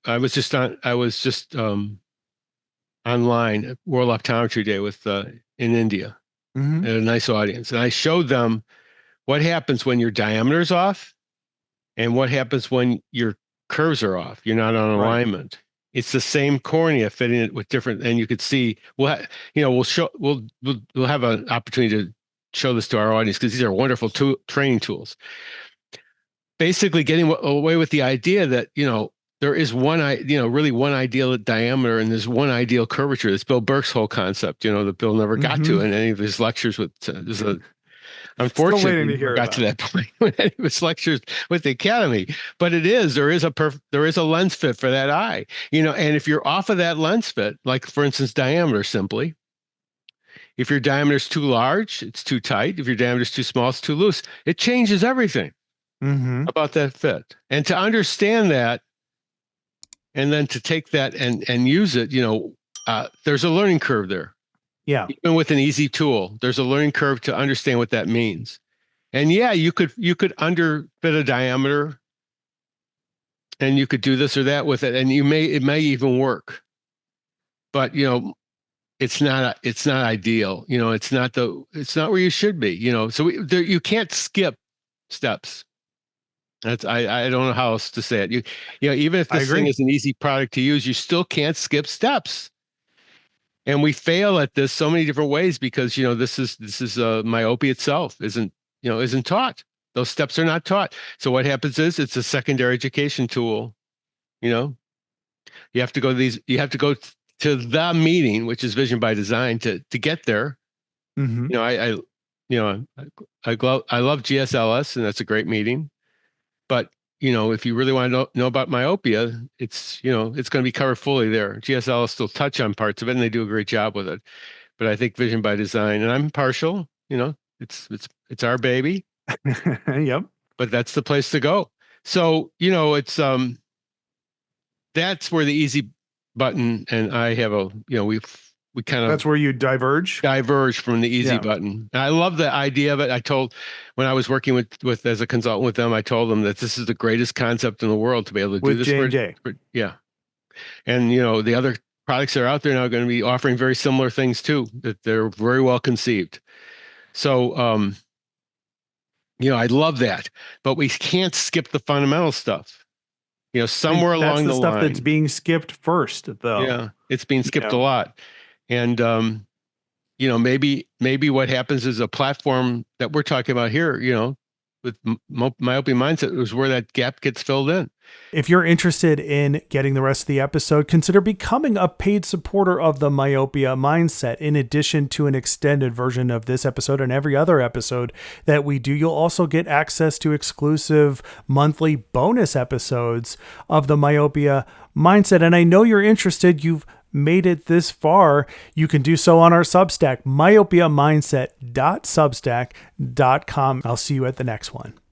I was just online at World Optometry Day with in India, Hmm. at a nice audience, and I showed them what happens when your diameter's off and what happens when your curves are off. You're not on Right. alignment. It's the same cornea fitting it with different, and you could see. We'll have an opportunity to show this to our audience because these are wonderful training tools. Basically, getting away with the idea that there is really one ideal diameter and there's one ideal curvature. That's Bill Burke's whole concept. That Bill never got to Hmm. in any of his lectures with. Still Unfortunately, waiting to he never hear got to about it. that point when any of his lectures with the Academy. But there is a lens fit for that eye. And if you're off of that lens fit, like for instance, diameter simply, if your diameter is too large, it's too tight. If your diameter is too small, it's too loose. It changes everything Hmm. about that fit. And to understand that, and then to take that and use it, there's a learning curve there. Yeah. Even with an easy tool, there's a learning curve to understand what that means. And yeah, you could underfit a diameter and you could do this or that with it, and it may even work. But it's not ideal. It's not where you should be. You can't skip steps. I don't know how else to say it. Even if I this thing agree. is an easy product to use, you still can't skip steps. And we fail at this so many different ways because this is myopia itself isn't taught. Those steps are not taught. So what happens is it's a secondary education tool. You know, you have to go to the meeting, which is Vision by Design, to get there. Hmm. I I love GSLS, and that's a great meeting. But if you really want to know about myopia, it's going to be covered fully there. GSLS still touch on parts of it, and they do a great job with it. But I think Vision by Design, and I'm partial. It's our baby, Yep. but that's the place to go. So it's that's where the easy button and I have we kind of That's where you diverge. diverge from the easy Yeah. button. And I love the idea of it. I told when I was working with as a consultant with them, I told them that this is the greatest concept in the world to be able to do With this J&J. yeah. And the other products that are out there now are going to be offering very similar things too, that they're very well conceived. So I love that. But we can't skip the fundamental stuff. And Somewhere that's along the the stuff that's line, being skipped first, though. yeah, it's being You skipped a know, lot. And maybe what happens is a platform that we're talking about here, with myopia mindset is where that gap gets filled in. if you're interested in getting the rest of the episode, consider becoming a paid supporter of the Myopia Mindset. In addition to an extended version of this episode and every other episode that we do, you'll also get access to exclusive monthly bonus episodes of the Myopia Mindset. And I know you're interested. You've made it this far. You can do so on our Substack, myopiamindset.substack.com. I'll see you at the next one.